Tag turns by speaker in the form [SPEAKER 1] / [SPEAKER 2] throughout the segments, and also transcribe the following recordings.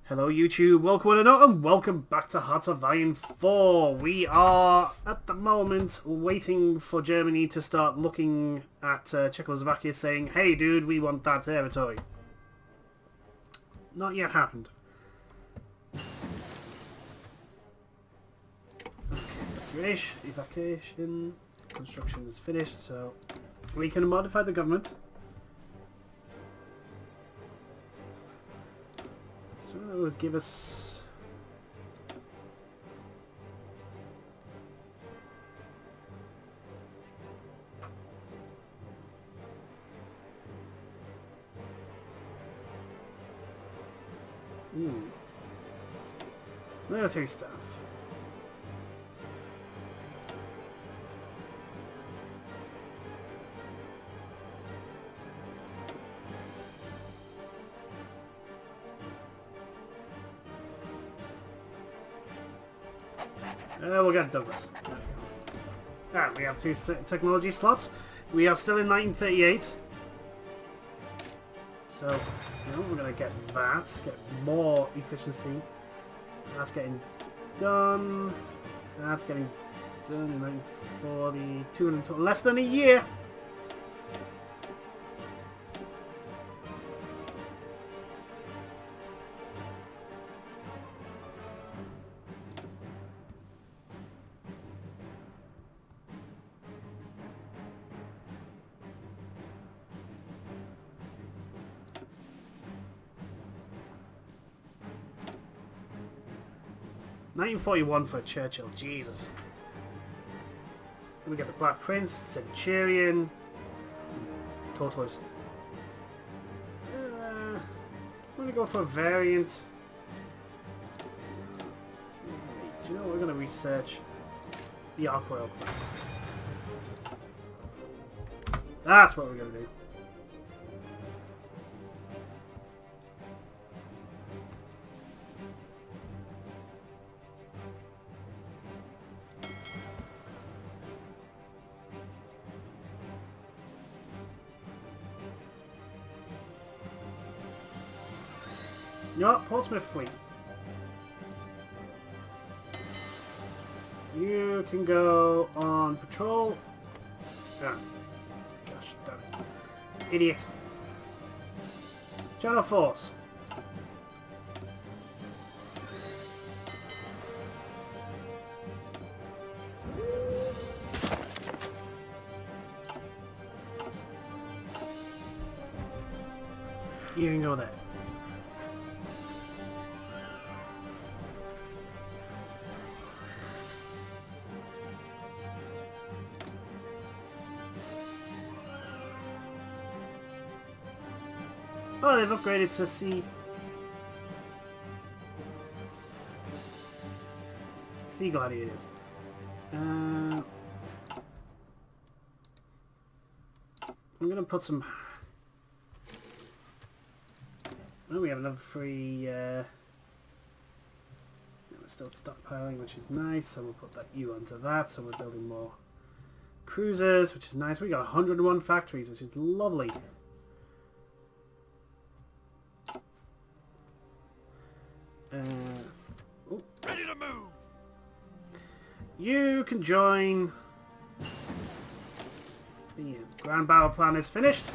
[SPEAKER 1] Hello YouTube, welcome and welcome back to Hearts of Iron 4. We are, at the moment, waiting for Germany to start looking at Czechoslovakia saying, hey dude, we want that territory. Not yet happened. Okay, evacuation, construction is finished, so we can modify the government. So that will give us... military stuff. We'll get Douglas. There we go. We have two technology slots. We are still in 1938. So, we're going to get that. Get more efficiency. That's getting done. That's getting done in 1940. 220. Less than a year. $1941 for Churchill, Jesus. Then we get the Black Prince, Centurion, Tortoise. I'm going to go for a variant. Do you know what? We're going to research the Arc Royal class. That's what we're going to do. You know what? Portsmouth Fleet. You can go on patrol. Ah. Gosh, damn it. Idiot. Channel Force. You can go there. Oh, they've upgraded to Sea Gladiators. I'm gonna put some... Oh, we have another free... We're still stockpiling, which is nice, so we'll put that U onto that, so we're building more cruisers, which is nice. We got 101 factories, which is lovely.
[SPEAKER 2] Ready to move.
[SPEAKER 1] You can join. The Grand Battle Plan is finished.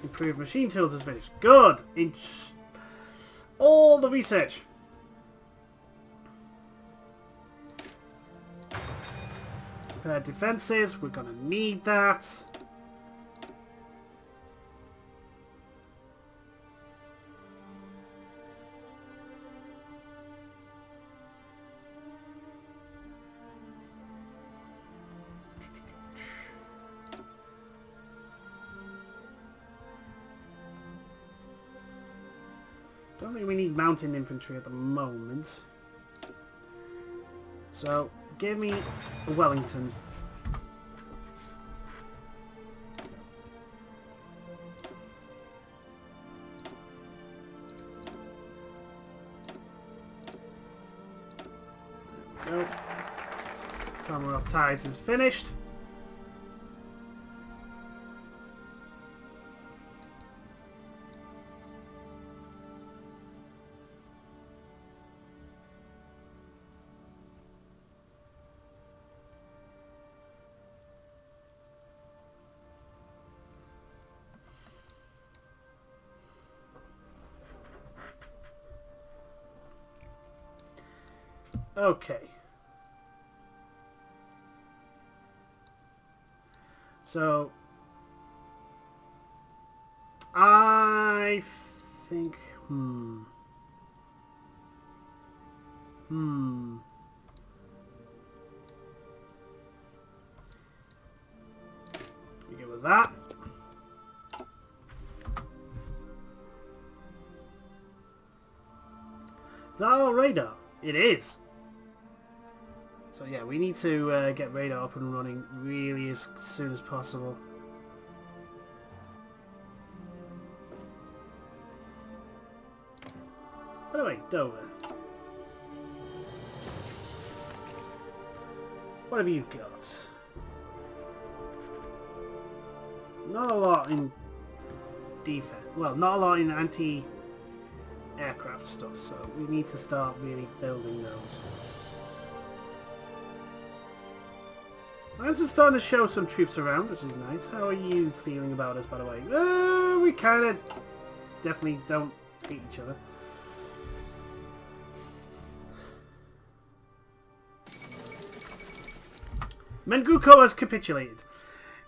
[SPEAKER 1] Improved Machine Tools is finished. Good. All the research. Repair defenses. We're gonna need that. Don't think we need mountain infantry at the moment. So, give me a Wellington. There we go. Commonwealth Tides is finished. Okay. So I think we go with that. Is that our radar? It is. So yeah, we need to get radar up and running really as soon as possible. By the way, Dover. What have you got? Not a lot in defense. Well, not a lot in anti-aircraft stuff, so we need to start really building those. France is starting to show some troops around, which is nice. How are you feeling about us, by the way? We kind of definitely don't hate each other. Menguko has capitulated.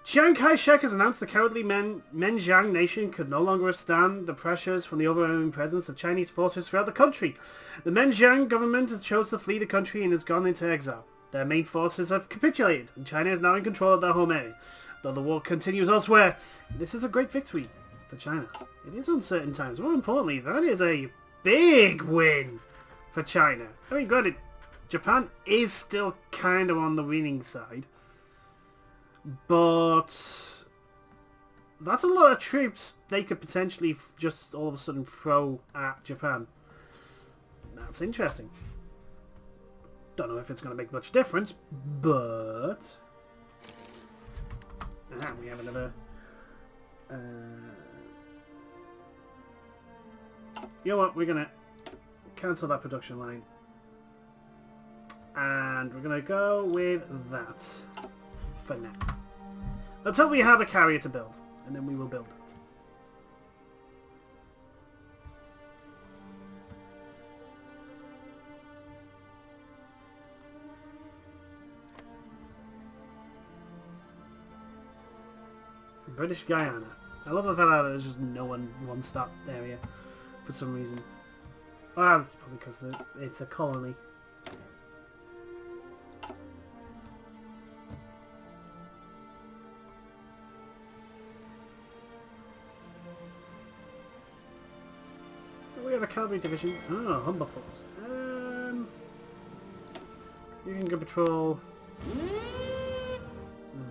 [SPEAKER 1] Chiang Kai-shek has announced the cowardly Menjiang nation could no longer withstand the pressures from the overwhelming presence of Chinese forces throughout the country. The Menjiang government has chosen to flee the country and has gone into exile. Their main forces have capitulated, and China is now in control of their home area. Though the war continues elsewhere, this is a great victory for China. It is uncertain times. More importantly, that is a big win for China. I mean, granted, Japan is still kind of on the winning side, but that's a lot of troops they could potentially just all of a sudden throw at Japan. That's interesting. Don't know if it's going to make much difference, but we have another. You know what? We're going to cancel that production line. And we're going to go with that for now. Until we have a carrier to build. And then we will build that. British Guyana. I love the fact that there's just no one wants that area for some reason. Well, it's probably because it's a colony. We have a cavalry division. Oh, Humber Force. You can go patrol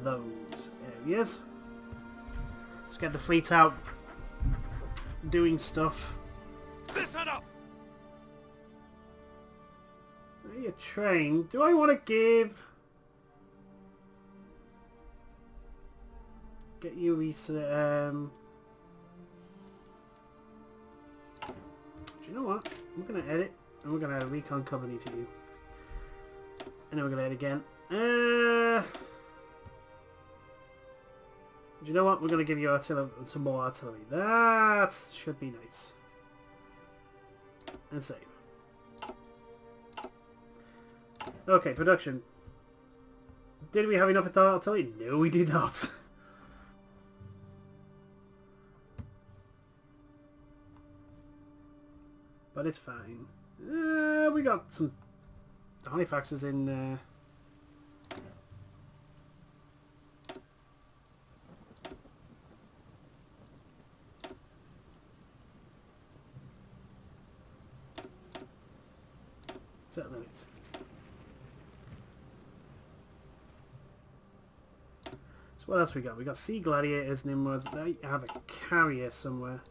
[SPEAKER 1] those areas. Let's get the fleet out doing stuff.
[SPEAKER 2] Listen up!
[SPEAKER 1] You're trained. Do I want to get you research? Do you know what? I'm going to edit and we're going to add a recon company to you. And then we're going to edit again. Do you know what? We're going to give you some more artillery. That should be nice. And save. Okay, production. Did we have enough artillery? No, we did not. But it's fine. We got some Halifaxes in... set limits. So what else we got? We got Sea Gladiators, Nimrods. They have a carrier somewhere.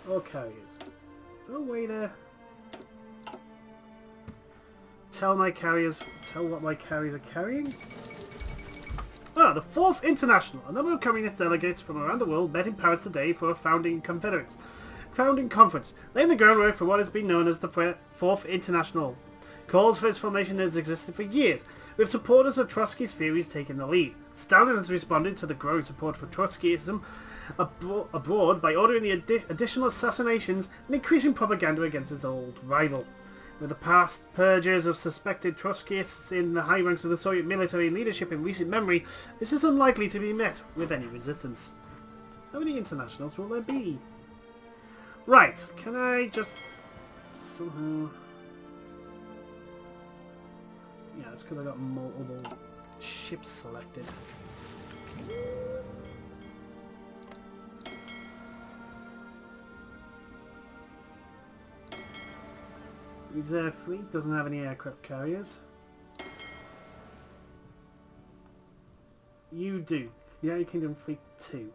[SPEAKER 1] All carriers. Is there a way to tell what my carriers are carrying? Ah, the 4th International. A number of communist delegates from around the world met in Paris today for a founding conference, laying the groundwork for what has been known as the 4th International Calls for its formation has existed for years, with supporters of Trotsky's theories taking the lead. Stalin has responded to the growing support for Trotskyism abroad by ordering the additional assassinations and increasing propaganda against his old rival. With the past purges of suspected Trotskyists in the high ranks of the Soviet military leadership in recent memory, this is unlikely to be met with any resistance. How many internationals will there be? Right, can I just somehow... Yeah, it's because I got multiple ships selected. Reserve fleet doesn't have any aircraft carriers. You do. The United Kingdom Fleet 2.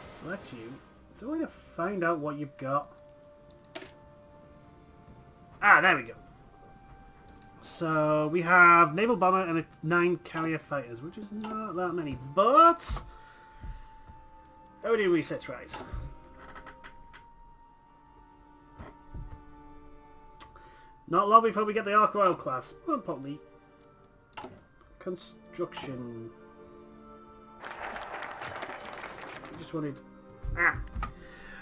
[SPEAKER 1] Select you. Is there a way to find out what you've got? Ah, there we go. So we have naval bomber and 9 carrier fighters, which is not that many, but how do we set right? Not long before we get the Ark Royal class. More importantly, construction. I just wanted...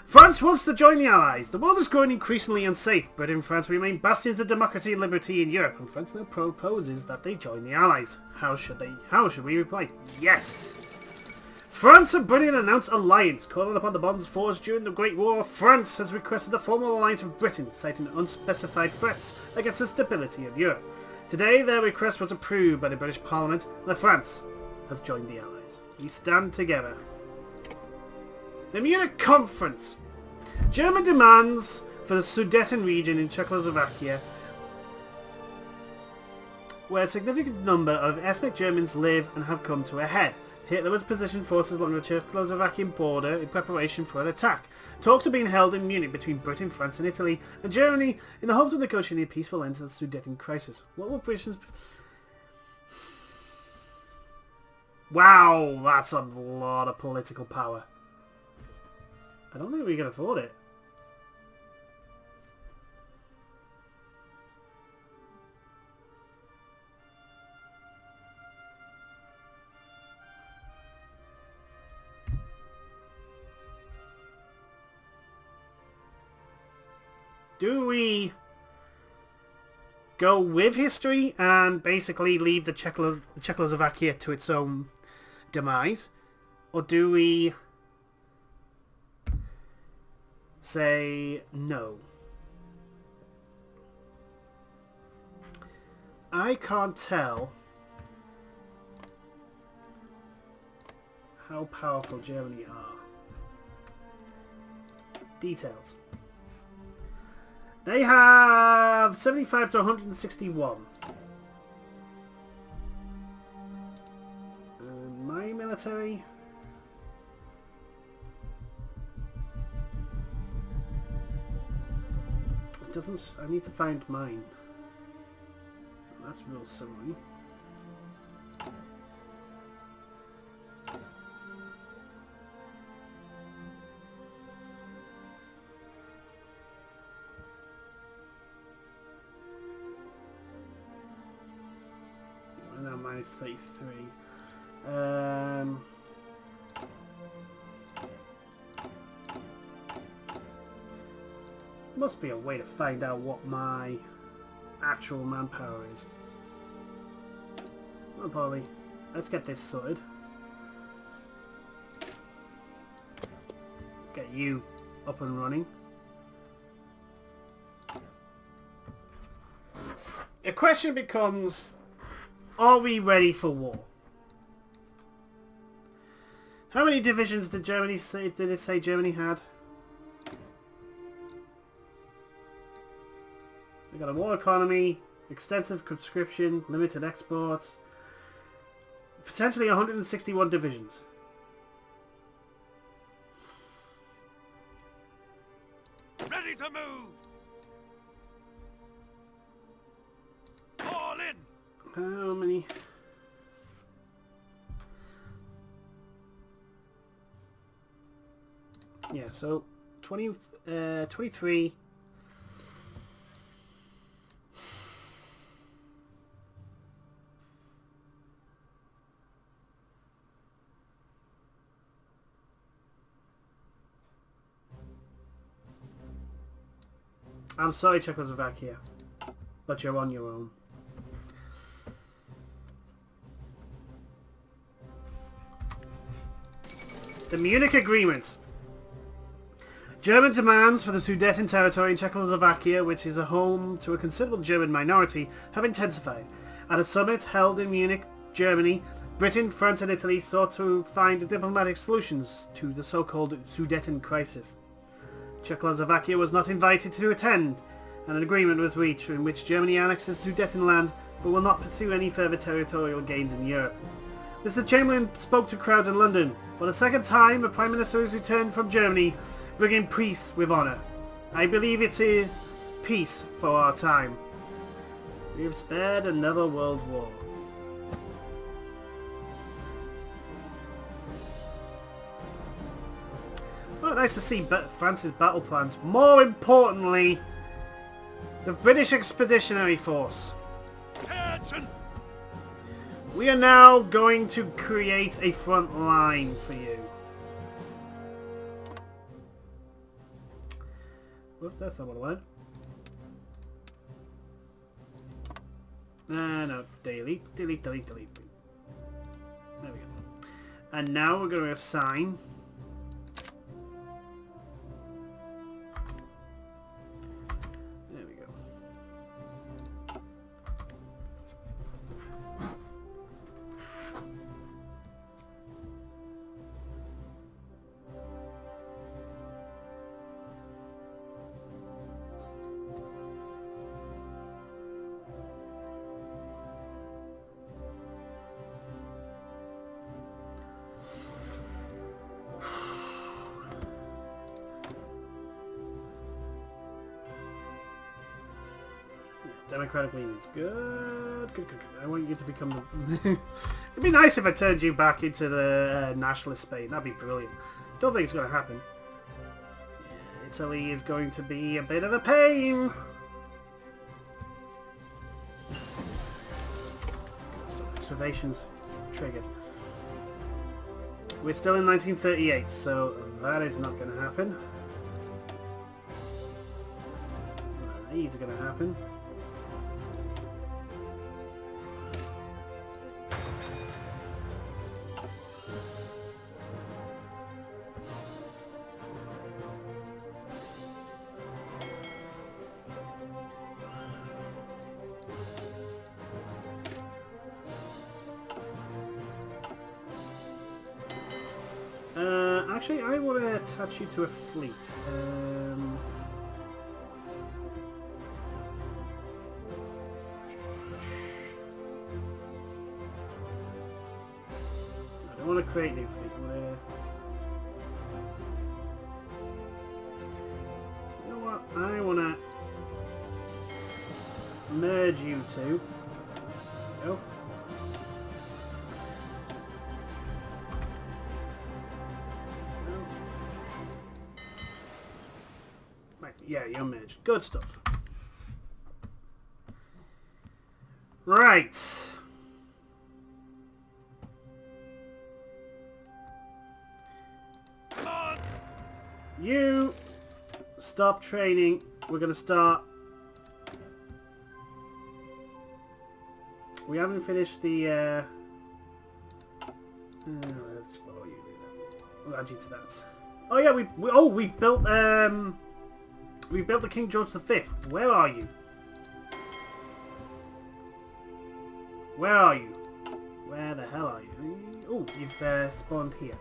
[SPEAKER 1] France wants to join the Allies. The world is growing increasingly unsafe. Britain and France remain bastions of democracy and liberty in Europe, and France now proposes that they join the Allies. How should we reply? Yes! France and Britain announced alliance, calling upon the bonds forged during the Great War. France has requested a formal alliance with Britain, citing unspecified threats against the stability of Europe. Today, their request was approved by the British Parliament, and France has joined the Allies. We stand together. The Munich Conference. German demands for the Sudeten region in Czechoslovakia, where a significant number of ethnic Germans live and have come to a head. Hitler has positioned forces along the Czechoslovakian border in preparation for an attack. Talks are being held in Munich between Britain, France and Italy and Germany in the hopes of negotiating a peaceful end to the Sudeten crisis. What will Britain's... Wow, that's a lot of political power. I don't think we can afford it. Do we go with history and basically leave the Czechoslovakia to its own demise? Or do we say no? I can't tell how powerful Germany are. Details. They have 75 to 161. My military... It doesn't... I need to find mine. That's real summary. Now minus 33. Must be a way to find out what my actual manpower is. Well, Polly, let's get this sorted. Get you up and running. The question becomes, are we ready for war? How many divisions did Germany say? Did it say Germany had? We got a war economy, extensive conscription, limited exports, potentially 161 divisions.
[SPEAKER 2] Ready to move. All in.
[SPEAKER 1] How many? Yeah, so 23. I'm sorry, Czechoslovakia, but you're on your own. The Munich Agreement. German demands for the Sudeten territory in Czechoslovakia, which is a home to a considerable German minority, have intensified. At a summit held in Munich, Germany, Britain, France and Italy sought to find diplomatic solutions to the so-called Sudeten crisis. Czechoslovakia was not invited to attend, and an agreement was reached in which Germany annexes Sudetenland but will not pursue any further territorial gains in Europe. Mr. Chamberlain spoke to crowds in London. For the second time, a Prime Minister has returned from Germany, bringing peace with honour. I believe it is peace for our time. We have spared another world war. Oh, nice to see France's battle plans. More importantly, the British Expeditionary Force.
[SPEAKER 2] Attention!
[SPEAKER 1] We are now going to create a front line for you. Whoops, that's not what I wanted. No, delete. There we go. And now we're going to assign... There we go. Democratic leanings. Good. I want you to become the... It'd be nice if I turned you back into the nationalist Spain. That'd be brilliant. Don't think it's going to happen. Italy is going to be a bit of a pain. Stop excavations triggered. We're still in 1938, so that is not going to happen. These are going to happen. Actually, I want to attach you to a fleet. I don't want to create a new fleet. You know what? I want to merge you two. There we go. Yeah, you're merged. Good stuff. Right. You stop training. We're going to start. We haven't finished the... We'll add you to that. Oh yeah, we've built... We've built the King George V. Where are you? Where are you? Where the hell are you? Oh, you've spawned here.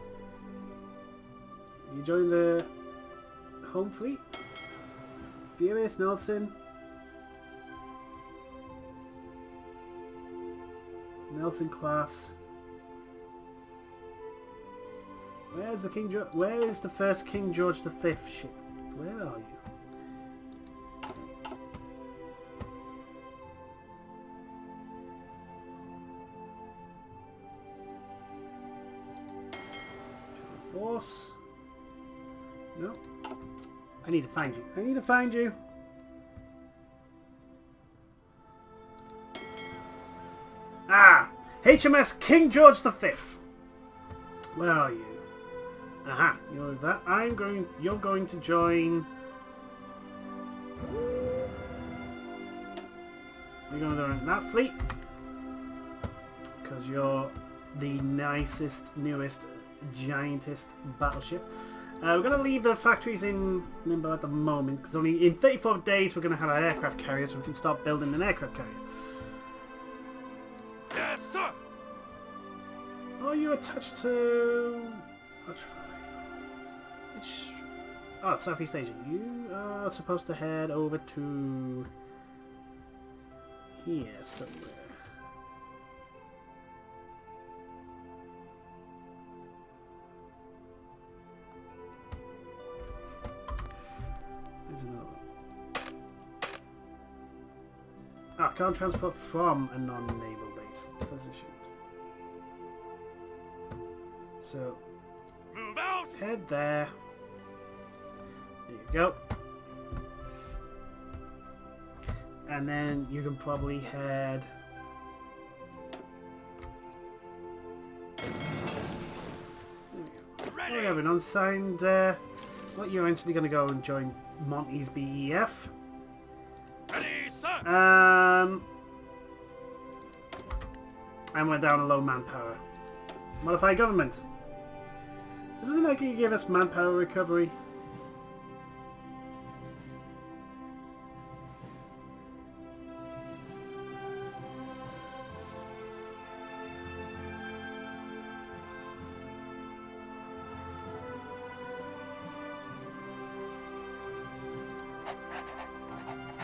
[SPEAKER 1] You joined the home fleet? Furious Nelson. Nelson class. Where's the King George? Where is the first King George V ship? Where are you? Force. No. I need to find you. I need to find you. Ah! HMS King George V. Where are you? Aha, you know that. You're going to join. You're going to join that fleet because you're the nicest, newest, giantest battleship. We're going to leave the factories in limbo at the moment because only in 34 days we're going to have an aircraft carrier, so we can start building an aircraft carrier.
[SPEAKER 2] Yes, sir.
[SPEAKER 1] Are you attached to? Which? Oh, Southeast Asia. You are supposed to head over to here somewhere. There's another one. Ah, can't transport from a non-naval based position. So
[SPEAKER 2] Move out.
[SPEAKER 1] head there. There you go. And then you can probably head. There we go.
[SPEAKER 2] Ready.
[SPEAKER 1] We have an unsigned. Well, you're instantly going to go and join Monty's BEF.
[SPEAKER 2] Ready, sir.
[SPEAKER 1] And we're down to low manpower. Modify government. Does it like you give us manpower recovery?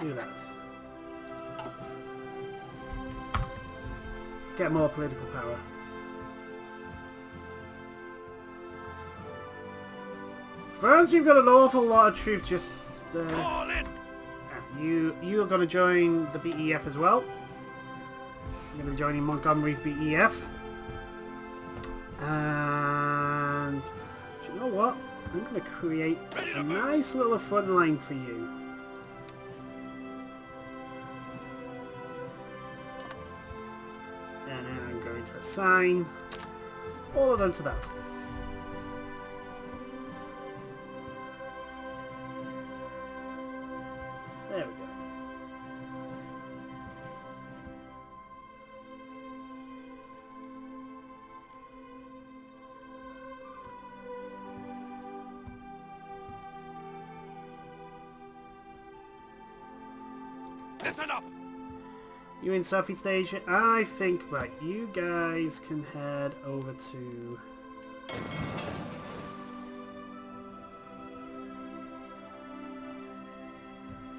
[SPEAKER 1] Do that. Get more political power. France, you've got an awful lot of troops just...
[SPEAKER 2] All in.
[SPEAKER 1] You're going to join the BEF as well. You're going to be joining Montgomery's BEF. And... do you know what? I'm going to create a nice little front line for you. And then I'm going to assign all of them to that. There we go.
[SPEAKER 2] Listen up.
[SPEAKER 1] You in Southeast Asia? I think, right, you guys can head over to...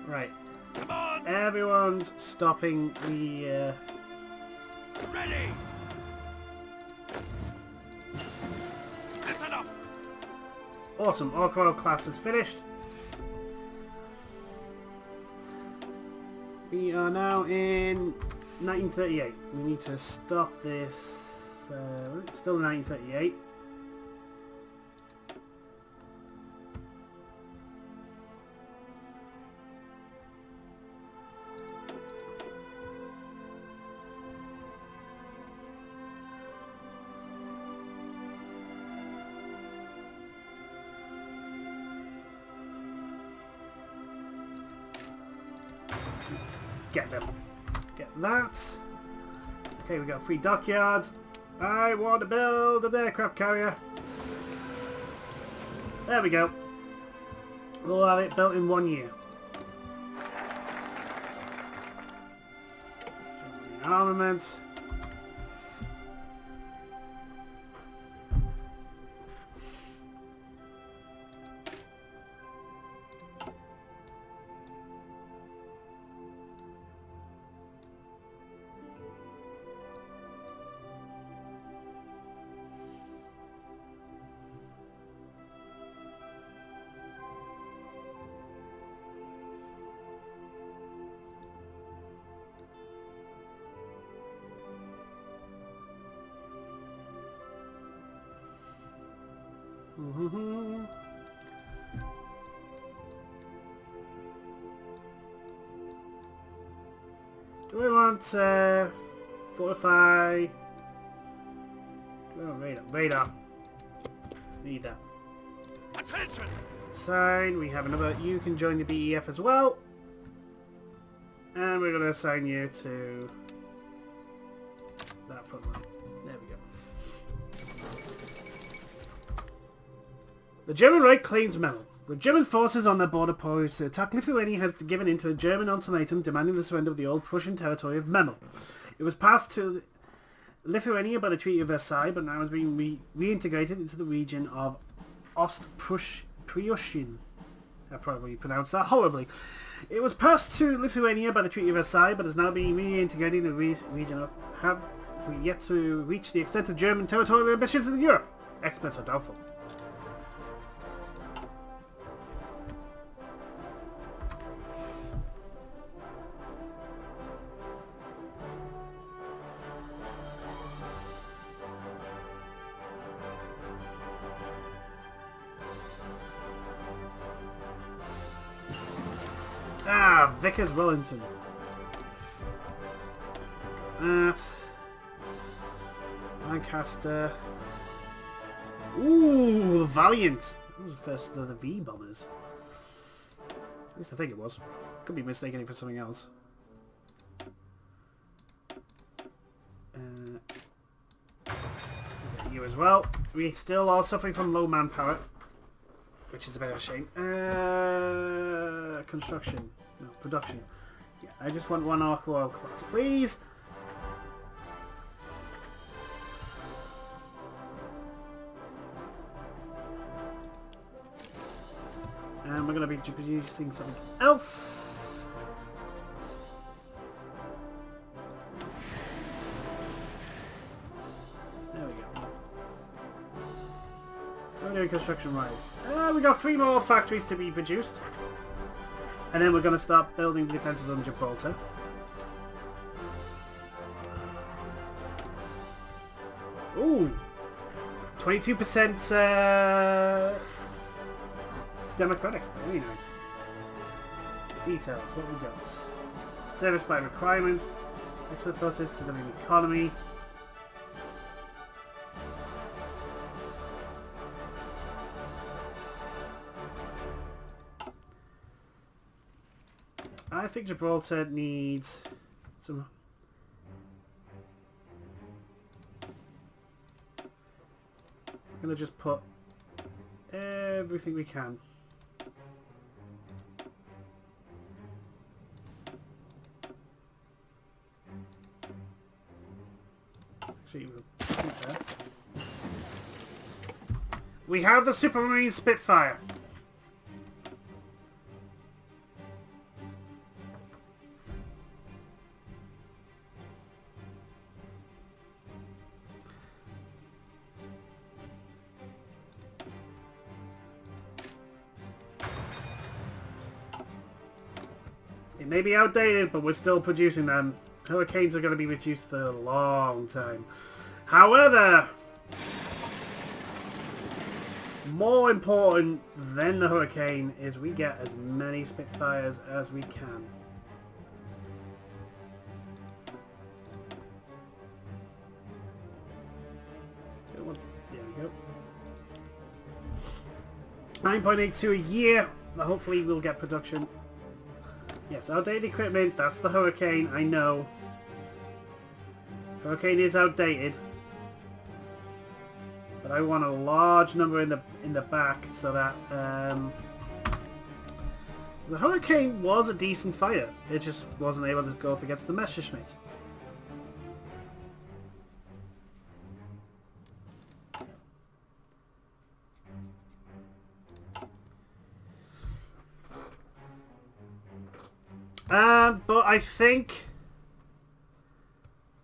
[SPEAKER 1] Right.
[SPEAKER 2] Come on.
[SPEAKER 1] Everyone's stopping the...
[SPEAKER 2] Ready. Listen up.
[SPEAKER 1] Awesome, Orc Royal class is finished. We are now in 1938. We need to stop this... still 1938. Get them. Get that. Okay, we got 3 dockyards. I want to build an aircraft carrier. There we go. We'll have it built in 1 year. Armaments. Do we want fortify? Do we want radar? Radar. Need that.
[SPEAKER 2] Attention!
[SPEAKER 1] Assign. We have another. You can join the BEF as well. And we're going to assign you to that front line. There we go. The German Reich claims Memel. With German forces on their border poised to attack, Lithuania has given in to a German ultimatum demanding the surrender of the old Prussian territory of Memel. It was passed to Lithuania by the Treaty of Versailles, but now is being reintegrated into the region of Ostpreußen. I probably pronounced that horribly. It was passed to Lithuania by the Treaty of Versailles, but is now being reintegrated in the region of... Have we yet to reach the extent of German territorial ambitions in Europe? Experts are doubtful. Ah, Vickers Wellington. That. Lancaster. Ooh, the Valiant. That was the first of the V bombers. At least I think it was. Could be mistaken it for something else. You as well. We still are suffering from low manpower, which is a bit of a shame. Construction. No, production. Yeah, I just want one Ark Royal class, please. And we're going to be producing something else. There we go. We're doing construction rise. We got 3 more factories to be produced. And then we're going to start building the defences on Gibraltar. Ooh! 22% Democratic. Very nice. Details. What we got? Service by requirement. Expert forces, civilian economy. I think Gibraltar needs some... I'm going to just put everything we can. Actually, we'll keep that. We have the Supermarine Spitfire. It may be outdated, but we're still producing them. Hurricanes are going to be reduced for a long time. However, more important than the Hurricane is we get as many Spitfires as we can. Still one. There we go. 9.82 a year. Hopefully we'll get production. Yes, outdated equipment, that's the Hurricane, I know. Hurricane is outdated. But I want a large number in the back so that the Hurricane was a decent fighter. It just wasn't able to go up against the Messerschmitt. But I think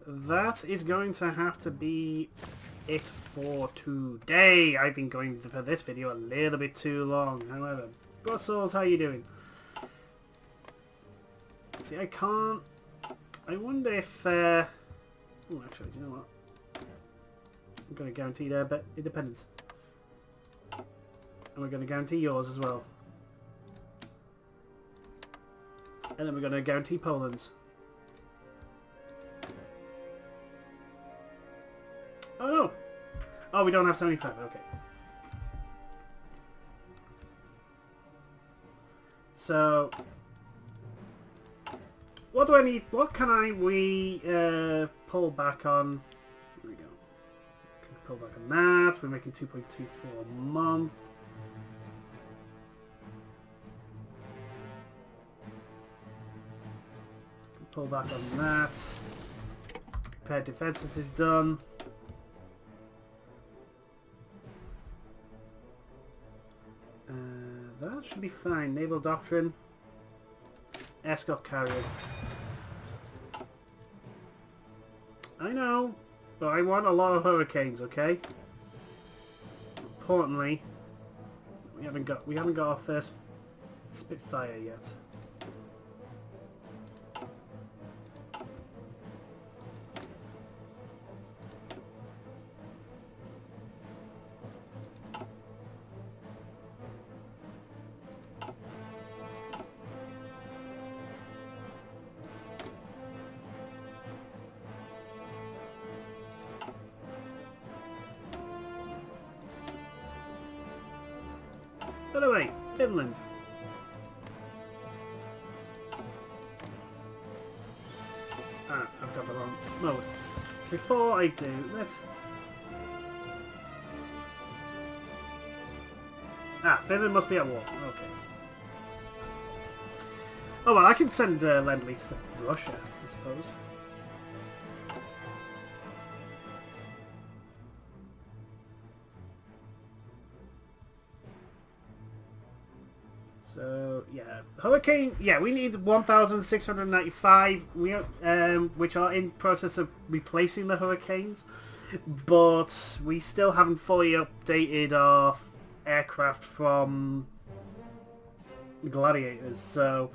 [SPEAKER 1] that is going to have to be it for today. I've been going for this video a little bit too long. However, Brussels, how you doing? See, I can't... I wonder if... Oh, actually, do you know what? I'm going to guarantee their independence. And we're going to guarantee yours as well. And then we're going to guarantee Poland's. Oh no! Oh, we don't have 75, okay. So... what do I need? What can we pull back on? Here we go. Can pull back on that. We're making 2.24 a month. Pull back on that. Repair defenses is done. That should be fine. Naval doctrine. Escort carriers. I know, but I want a lot of hurricanes, okay? Importantly, we haven't got our first Spitfire yet. By the way, Finland. Ah, I've got the wrong mode. Before I do, let's... ah, Finland must be at war. Okay. Oh well, I can send Lend-Lease to Russia, I suppose. So yeah, Hurricane. Yeah, we need 1,695. We are, which are in process of replacing the Hurricanes, but we still haven't fully updated our aircraft from Gladiators. So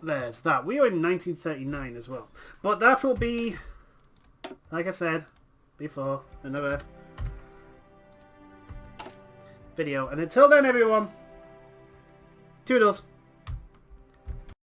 [SPEAKER 1] there's that. We are in 1939 as well, but that will be, like I said before, another video. And until then, everyone, toodles.